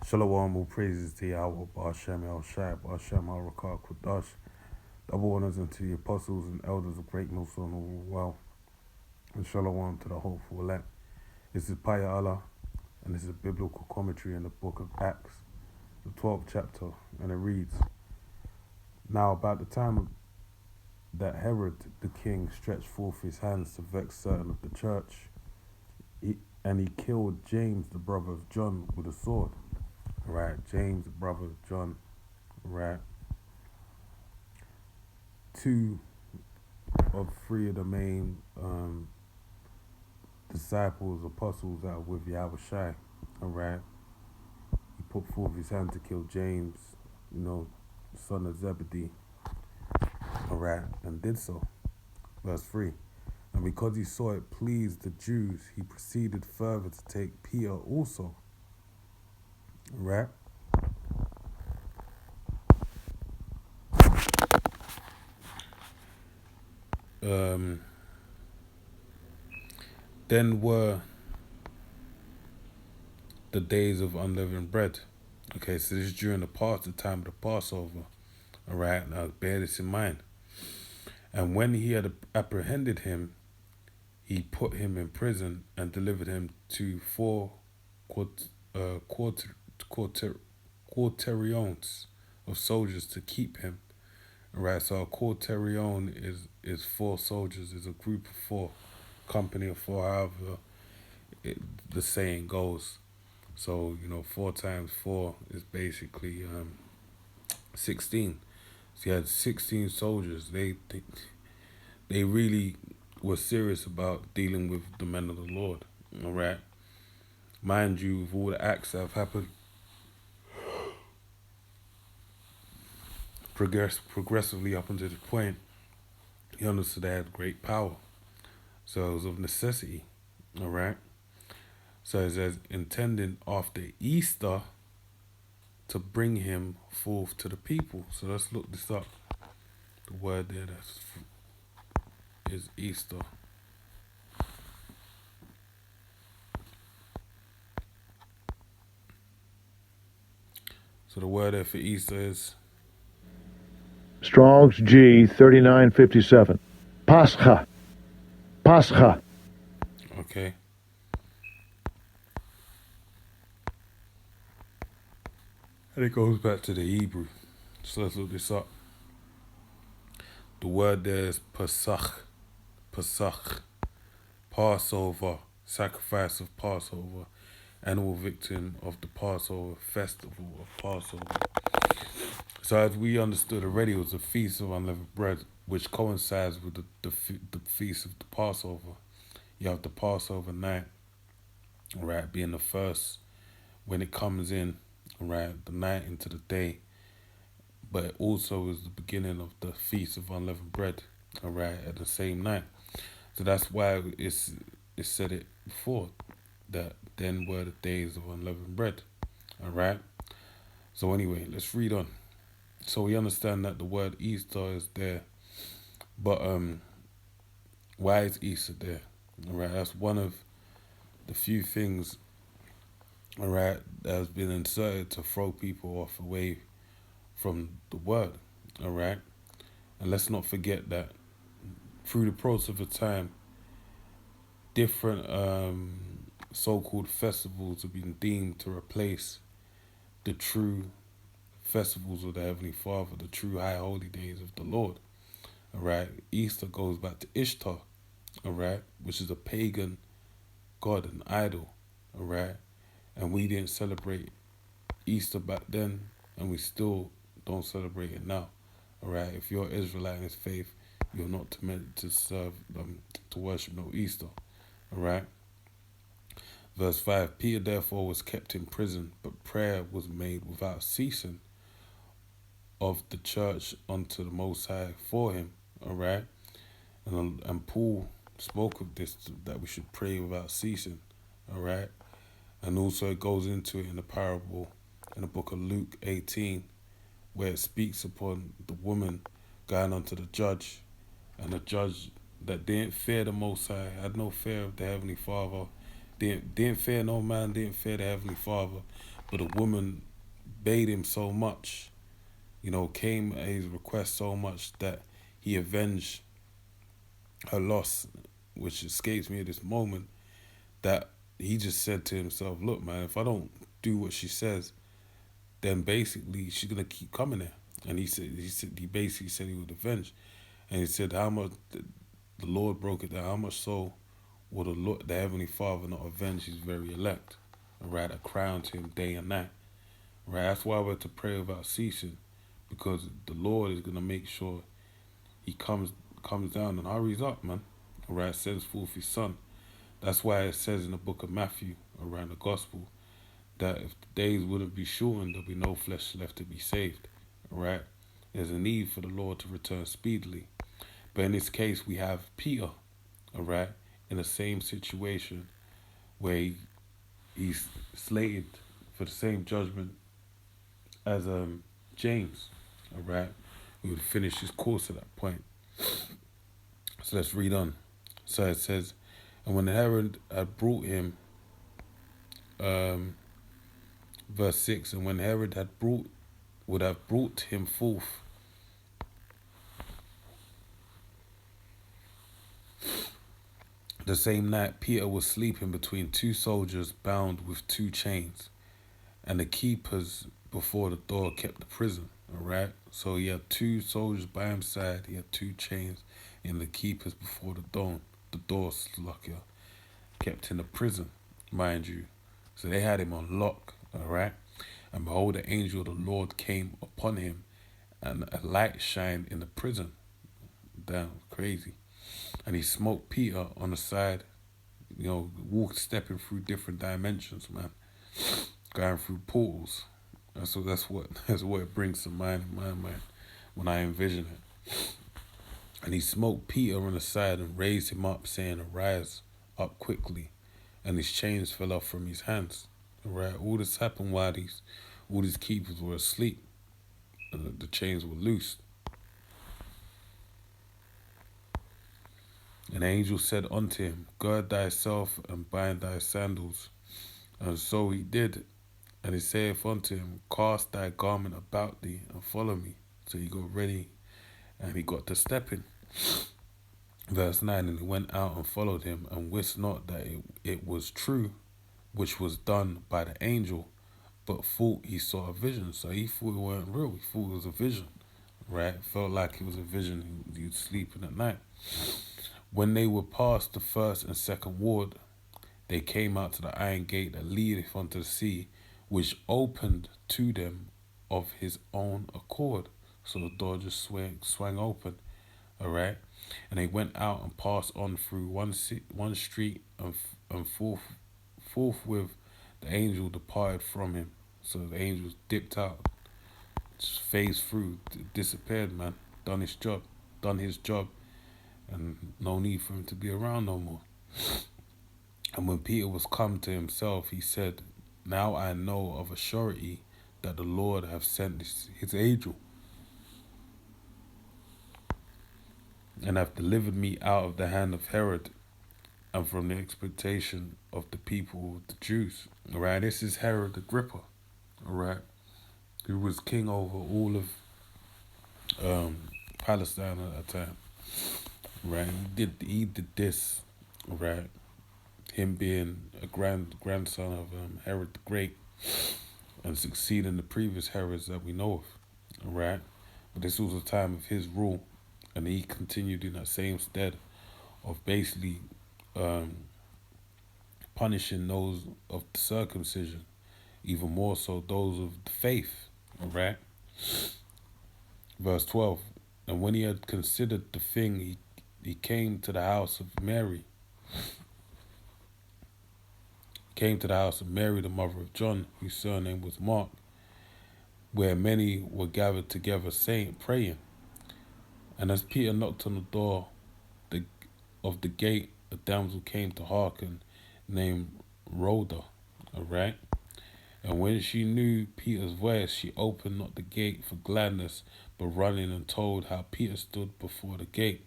Shalom, all praises to Yahweh, Ba'ashem El Shai, Ba'ashem Al Rakah Kudash. Double honors unto the apostles and elders of Great Millstone all well. And shalom to the hopeful elect. This is Paya Allah, and this is a biblical commentary in the book of Acts, the 12th chapter, and it reads, Now about the time that Herod the king stretched forth his hands to vex certain of the church, and he killed James, the brother of John, with a sword. Right, James, the brother of John, right. Two of three of the main disciples, apostles that were with Yahweh Shai, alright. He put forth his hand to kill James, son of Zebedee, alright, and did so. Verse 3. And because he saw it pleased the Jews, he proceeded further to take Peter also, right? Then were the days of unleavened bread. Okay, so this is during the time of the Passover. All right, now bear this in mind. And when he had apprehended him, he put him in prison and delivered him to four quaternions of soldiers to keep him. All right, so a quaternion is four soldiers, is a group of four, company of four, however the saying goes. So, 4 times 4 is basically 16. So you had 16 soldiers. They really were serious about dealing with the men of the Lord. All right. Mind you, with all the acts that have happened, progressively up until this point, you understood they had great power. So it was of necessity. All right. So it says, intending after Easter to bring him forth to the people. So let's look this up. The word there is Easter. So the word there for Easter is Strong's G 3957. Pascha. Pascha. okay. And it goes back to the Hebrew. So let's look this up. The word there is Pesach. Pesach. Passover. Sacrifice of Passover. Annual victim of the Passover. Festival of Passover. So as we understood already, it was the Feast of Unleavened Bread, which coincides with the Feast of the Passover. You have the Passover night, right, being the first when it comes in, right, the night into the day. But it also is the beginning of the Feast of Unleavened Bread, all right, at the same night. So that's why it said it before, that then were the days of unleavened bread, all right. So anyway, let's read on. So we understand that the word Easter is there, but why is Easter there? All right, that's one of the few things, all right, that has been inserted to throw people off away from the word, all right. And let's not forget that through the process of time, different so-called festivals have been deemed to replace the true festivals of the Heavenly Father, the true high holy days of the Lord. All right, Easter goes back to Ishtar, all right, which is a pagan god, an idol, all right, and we didn't celebrate Easter back then, and we still don't celebrate it now, all right. If you're Israelite in this faith, you're not meant to serve to worship no Easter, all right. Verse 5, Peter therefore was kept in prison, but prayer was made without ceasing of the church unto the Most High for him, all right? And Paul spoke of this, that we should pray without ceasing, all right? And also it goes into it in the parable in the book of Luke 18, where it speaks upon the woman going unto the judge, and the judge that didn't fear the Most High, had no fear of the Heavenly Father, didn't fear no man, didn't fear the Heavenly Father, But the woman bade him so much, came at his request so much that he avenged her loss, which escapes me at this moment, that he just said to himself, look, man, if I don't do what she says, then basically she's gonna keep coming there. And he basically said he would avenge. And he said how much the Lord broke it down, how much so will the Heavenly Father not avenge his very elect, right? A crown to him day and night. Right? That's why we're to pray without ceasing. Because the Lord is gonna make sure he comes down and hurries up, man. Alright, sends forth his son. That's why it says in the book of Matthew, around the gospel, that if the days wouldn't be shortened, there'll be no flesh left to be saved. Alright? There's a need for the Lord to return speedily. But in this case, we have Peter, alright, in the same situation where he's slated for the same judgment as James, alright? We would finish his course at that point. So let's read on. So it says, and when Herod had brought him, verse 6, and when Herod would have brought him forth, the same night Peter was sleeping between two soldiers bound with two chains, and the keepers before the door kept the prison. Alright? So he had two soldiers by his side, he had two chains, and the keepers before the door slacker, kept in the prison, mind you. So they had him on lock, alright? And behold, the angel of the Lord came upon him, and a light shined in the prison. Damn, crazy. And he smote Peter on the side, stepping through different dimensions, man. Going through portals. That's what it brings to mind in my mind when I envision it. And he smote Peter on the side and raised him up, saying, arise up quickly. And his chains fell off from his hands. Right? All this happened while all these keepers were asleep. And the chains were loosed. An angel said unto him, gird thyself and bind thy sandals. And so he did. And he saith unto him, cast thy garment about thee and follow me. So he got ready and he got to stepping. Verse 9, and he went out and followed him, and wist not that it was true, which was done by the angel, but thought he saw a vision. So he thought it weren't real. He thought it was a vision, right? Felt like it was a vision. He was sleeping at night. When they were past the first and second ward, they came out to the iron gate that leadeth unto the sea, which opened to them of his own accord. So the door just swung open, all right? And they went out and passed on through one street, and forthwith the angel departed from him. So the angel dipped out, just phased through, disappeared, man. Done his job, and no need for him to be around no more. And when Peter was come to himself, he said, now I know of a surety that the Lord hath sent his angel, and hath delivered me out of the hand of Herod, and from the expectation of the people of the Jews. All right, this is Herod Agrippa, all right, who was king over all of Palestine at that time. Right, he did this, right? Him being a grandson of Herod the Great, and succeeding the previous Herods that we know of, all right? But this was a time of his rule, and he continued in that same stead of basically punishing those of the circumcision, even more so those of the faith, all right? Verse 12, and when he had considered the thing, he came to the house of Mary. Came to the house of Mary, the mother of John, whose surname was Mark, where many were gathered together, praying. And as Peter knocked on the door of the gate, a damsel came to hearken, named Rhoda, all right? And when she knew Peter's voice, she opened not the gate for gladness, but running and told how Peter stood before the gate.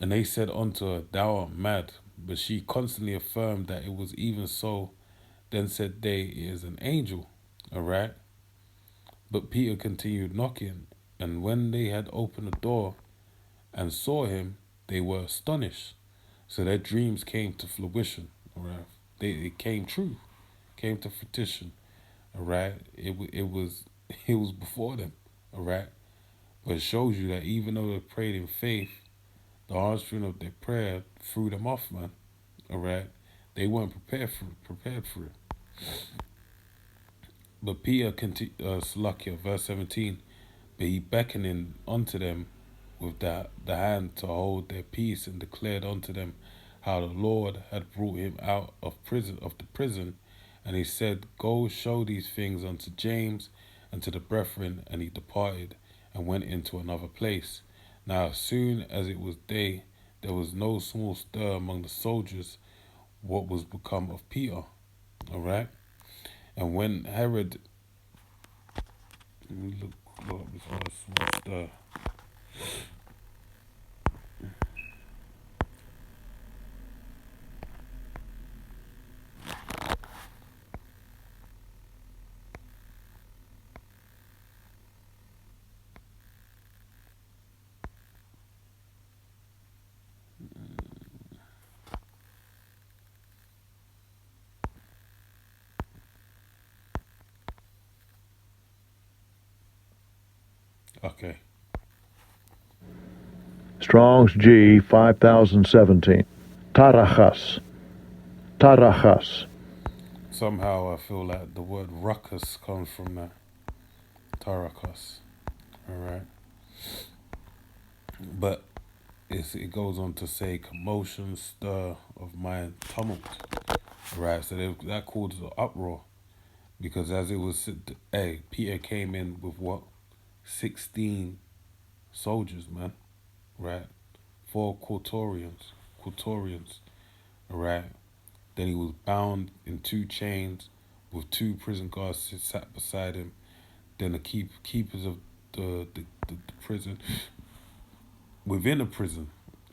And they said unto her, thou art mad. But she constantly affirmed that it was even so, Then said they, it is an angel. Alright? But Peter continued knocking, and when they had opened the door and saw him, they were astonished. So their dreams came to fruition. Alright? It came true. Came to fruition. Alright? It was it was before them. Alright? But it shows you that even though they prayed in faith, the answering of their prayer threw them off, man. Alright? They weren't prepared for it. But Peter Salakia, verse 17, but he beckoning unto them with the hand to hold their peace, and declared unto them how the Lord had brought him out of the prison. And he said, Go show these things unto James and to the brethren. And he departed and went into another place. Now as soon as it was day, there was no small stir among the soldiers what was become of Peter. Alright? And when Herod, let me look up this word, small stir. Okay. Strong's G 5017. Tarachas. Tarachas. Somehow I feel like the word ruckus comes from that. Tarakas. Alright. But it goes on to say commotion, stir of mind, tumult. Right, so that caused an uproar. Because as it was, Peter came in with what? 16 soldiers, man. Right? 4 quatorians. Right? Then he was bound in 2 chains with 2 prison guards sat beside him. Then the keepers of the prison, within the prison.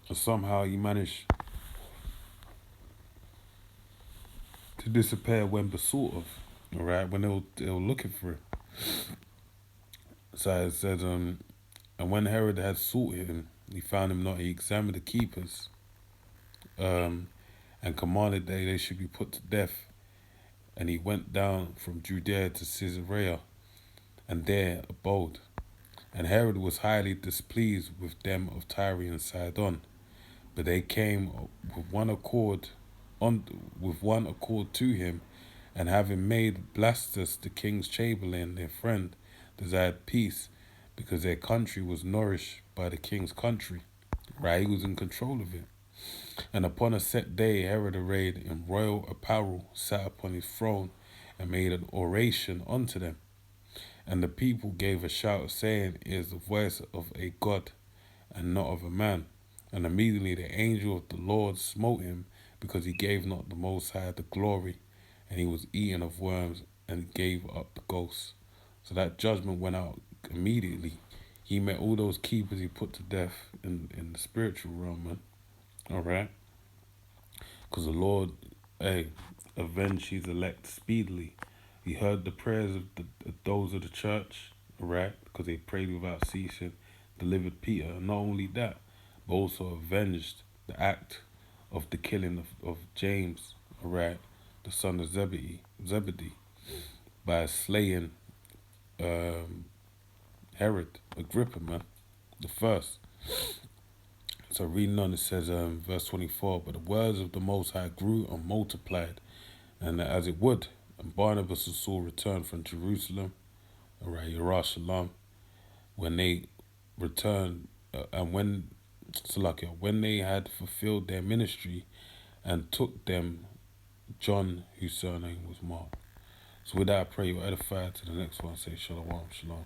And somehow he managed to disappear when besought of. Alright? When they were looking for him. So it says, and when Herod had sought him, he found him not. He examined the keepers, and commanded that they should be put to death. And he went down from Judea to Caesarea, and there abode. And Herod was highly displeased with them of Tyre and Sidon, but they came with one accord to him, and having made Blastus the king's chamberlain their friend, desired peace, because their country was nourished by the king's country. Right, he was in control of it. And upon a set day, Herod, arrayed in royal apparel, sat upon his throne, and made an oration unto them. And the people gave a shout, saying, It is the voice of a God, and not of a man. And immediately the angel of the Lord smote him, because he gave not the Most High the glory, and he was eaten of worms, and gave up the ghost. So that judgment went out immediately. He met all those keepers he put to death in the spiritual realm, man. Alright? Because the Lord, avenged his elect speedily. He heard the prayers of those of the church, alright? Because they prayed without ceasing, delivered Peter. And not only that, but also avenged the act of the killing of James, alright? The son of Zebedee, by slaying Herod Agrippa, man, the first. So reading on, it says, verse 24, but the words of the Most High grew and multiplied, and as it would, and Barnabas and Saul returned from Jerusalem, alright, Yerushalayim, when they returned, when they had fulfilled their ministry, and took them John, whose surname was Mark. So with that, I pray you're edified. To the next one, say shalom, shalom.